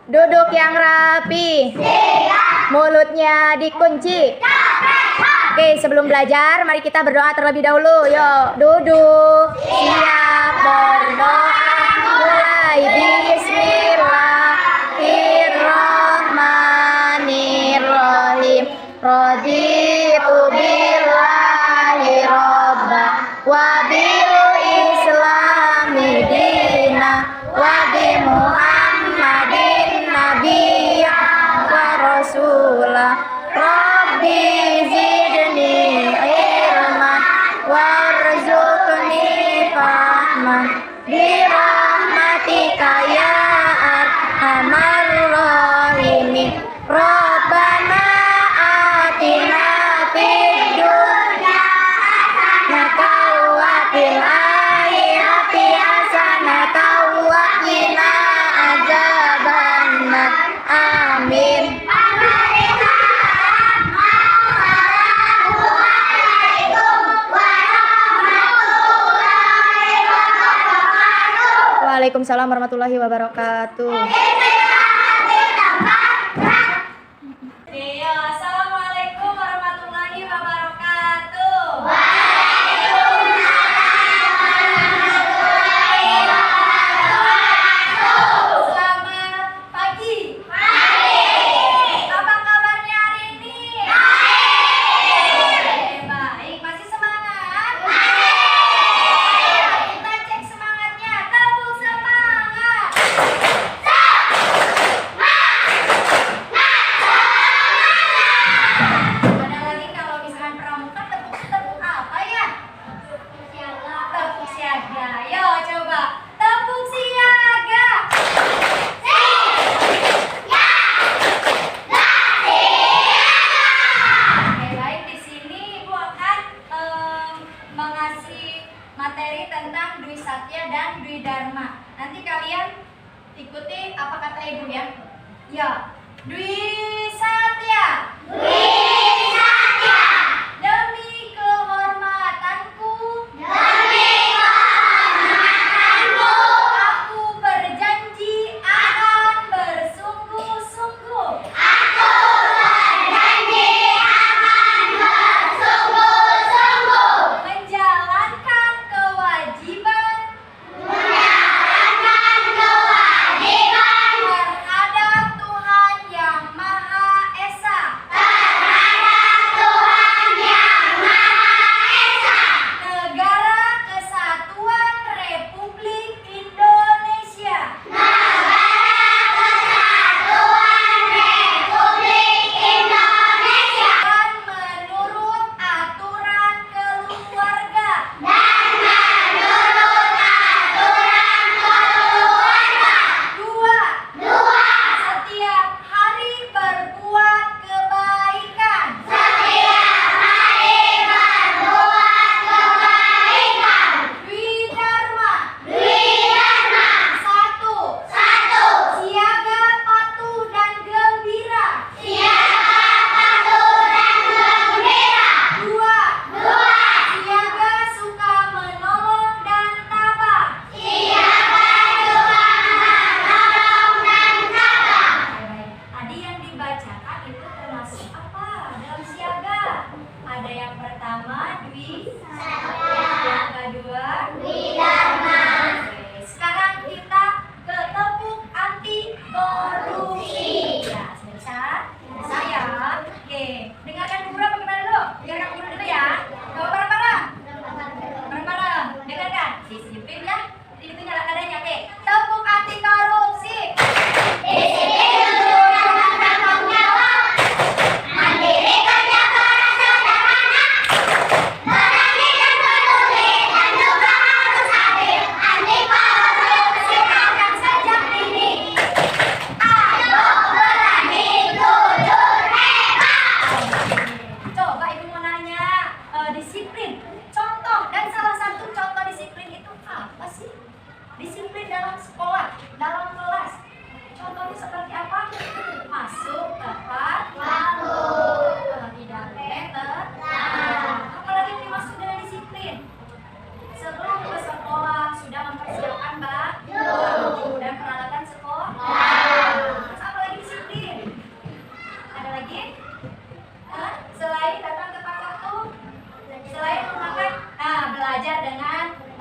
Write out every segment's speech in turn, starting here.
Duduk yang rapi. Mulutnya dikunci. Oke, sebelum belajar, mari kita berdoa terlebih dahulu. Yuk, duduk. Siap berdoa. Mulai. Bismillahirrahmanirrahim. Raditu billahi robba wa bil islami dina wa bi Muhammadin nabiyya wa rasulah. Rabbi zidni ilman warzuqni fahman bi rahmatika ya arhamar rahimin. Rabbana atina fid dunya hasanatan wa fil akhirati hasanatan wa qina adzabannar. Amin. Waalaikumsalam warahmatullahi wabarakatuh. Assalamualaikum warahmatullahi wabarakatuh. Selamat pagi. Apa kabarnya hari ini? Baik. Masih semangat? Kita cek semangatnya. Tepuk semangat. Ada lagi kalau misalkan pramuka tepuk apa ya? Tepuk siaga. Yo coba tepuk siaga. Oke, baik, di sini Ibu akan mengasih materi tentang Dwi Satya dan Dwi Dharma. Nanti kalian ikuti apa kata Ibu ya. Ya, Dwi Satya. Demi kehormatanku, aku berjanji akan bersungguh-sungguh menjalankan kewajiban terhadap Tuhan Yang Maha Esa.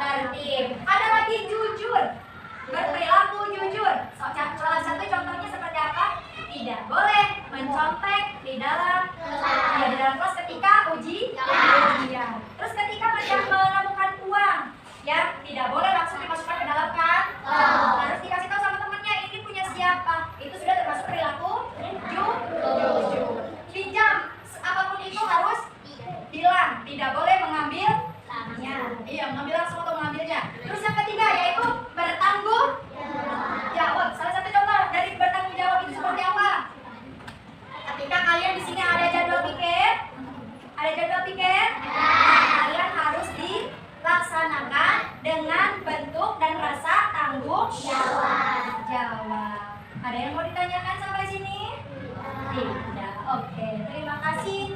tertib. Ada lagi jujur, berperilaku jujur. Salah satu contohnya seperti apa? Tidak boleh mencontek di dalam kelas ketika ujian. Terus ketika menemukan uang, ya tidak boleh langsung dimasukkan ke dalam kantong. Harus dikasih tahu sama temannya ini punya siapa. Itu sudah termasuk perilaku jujur. Pinjam apapun itu harus bilang, tidak boleh mengambil. Iya, mengambil langsung atau mengambilnya. Terus yang ketiga yaitu bertanggung jawab. Salah satu contoh dari bertanggung jawab itu seperti apa? Ketika kalian di sini ada jadwal piket, kalian harus dilaksanakan dengan bentuk dan rasa tanggung jawab. Ada yang mau ditanyakan sampai sini? Tidak. Oke, terima kasih.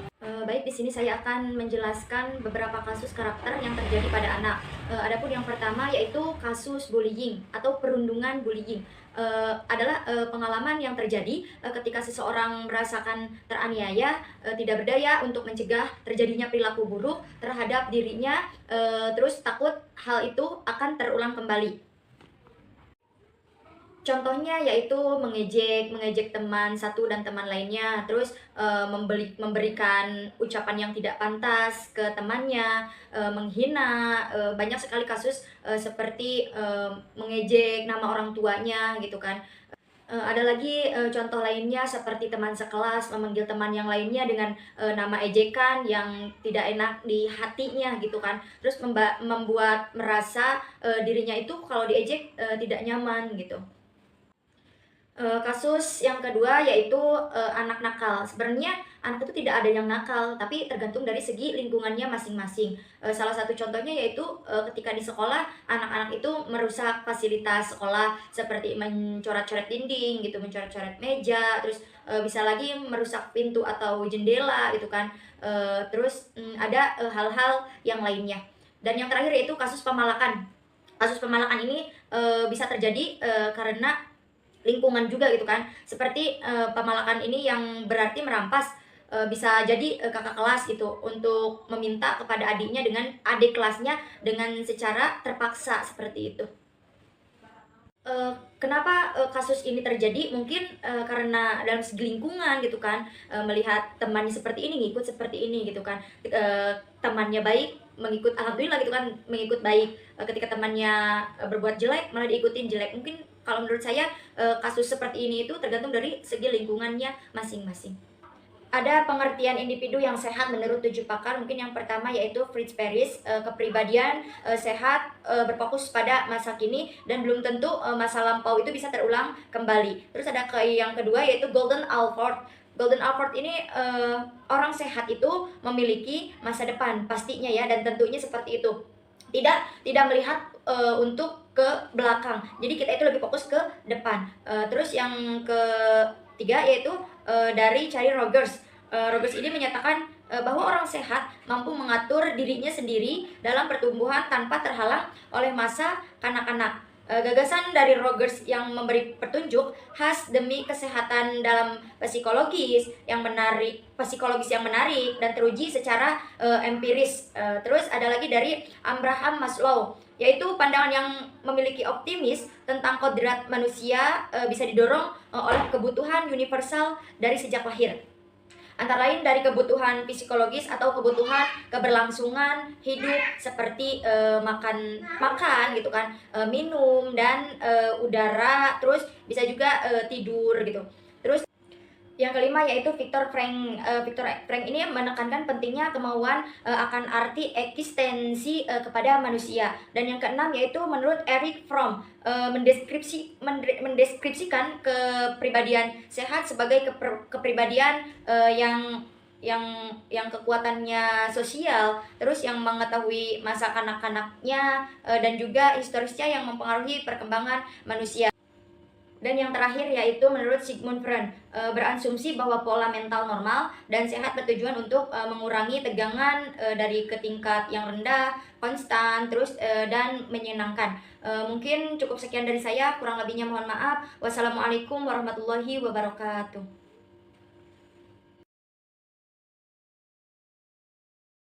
Baik, di sini saya akan menjelaskan beberapa kasus karakter yang terjadi pada anak. Adapun yang pertama yaitu kasus bullying atau perundungan bullying. Adalah pengalaman yang terjadi ketika seseorang merasakan teraniaya, tidak berdaya untuk mencegah terjadinya perilaku buruk terhadap dirinya, terus takut hal itu akan terulang kembali. Contohnya yaitu mengejek teman satu dan teman lainnya, terus memberikan ucapan yang tidak pantas ke temannya, menghina, banyak sekali kasus seperti mengejek nama orang tuanya gitu kan. Ada lagi contoh lainnya seperti teman sekelas memanggil teman yang lainnya dengan nama ejekan yang tidak enak di hatinya gitu kan. Terus membuat merasa dirinya itu kalau diejek tidak nyaman gitu. Kasus yang kedua yaitu anak nakal. Sebenarnya anak itu tidak ada yang nakal, tapi tergantung dari segi lingkungannya masing-masing. Salah satu contohnya yaitu ketika di sekolah anak-anak itu merusak fasilitas sekolah seperti mencoret-coret dinding gitu, mencoret-coret meja, terus bisa lagi merusak pintu atau jendela gitu kan. Terus ada hal-hal yang lainnya. Dan yang terakhir yaitu kasus pemalakan. Kasus pemalakan ini bisa terjadi karena lingkungan juga gitu kan, seperti pemalakan ini yang berarti merampas, bisa jadi kakak kelas gitu untuk meminta kepada adiknya dengan adik kelasnya dengan secara terpaksa seperti itu. Kenapa kasus ini terjadi? Mungkin karena dalam segi lingkungan gitu kan, melihat temannya seperti ini ngikut seperti ini gitu kan, temannya baik mengikut, alhamdulillah gitu kan, mengikut baik. Ketika temannya berbuat jelek malah diikutin jelek. Mungkin kalau menurut saya kasus seperti ini itu tergantung dari segi lingkungannya masing-masing. Ada pengertian individu yang sehat menurut 7 pakar. Mungkin yang pertama yaitu Fritz Perls, kepribadian sehat berfokus pada masa kini dan belum tentu masa lampau itu bisa terulang kembali. Terus ada yang kedua yaitu Golden Alford. Golden Alford ini orang sehat itu memiliki masa depan pastinya ya, dan tentunya seperti itu. Tidak melihat untuk ke belakang. Jadi kita itu lebih fokus ke depan. Terus yang ketiga yaitu dari Charlie Rogers. Rogers ini menyatakan bahwa orang sehat mampu mengatur dirinya sendiri dalam pertumbuhan tanpa terhalang oleh masa kanak-kanak. Gagasan dari Rogers yang memberi petunjuk khas demi kesehatan dalam psikologis yang menarik dan teruji secara empiris. Terus ada lagi dari Abraham Maslow, yaitu pandangan yang memiliki optimis tentang kodrat manusia bisa didorong oleh kebutuhan universal dari sejak lahir. Antara lain dari kebutuhan psikologis atau kebutuhan keberlangsungan hidup seperti makan gitu kan, minum dan udara, terus bisa juga tidur gitu. Terus yang kelima yaitu Viktor Frank. Viktor Frank ini menekankan pentingnya kemauan akan arti eksistensi kepada manusia. Dan yang keenam yaitu menurut Erich Fromm, mendeskripsikan kepribadian sehat sebagai kepribadian yang kekuatannya sosial, terus yang mengetahui masa kanak-kanaknya dan juga historisnya yang mempengaruhi perkembangan manusia. Dan yang terakhir yaitu menurut Sigmund Freud, berasumsi bahwa pola mental normal dan sehat bertujuan untuk mengurangi tegangan dari ke tingkat yang rendah, konstan, terus dan menyenangkan. Mungkin cukup sekian dari saya, kurang lebihnya mohon maaf. Wassalamualaikum warahmatullahi wabarakatuh.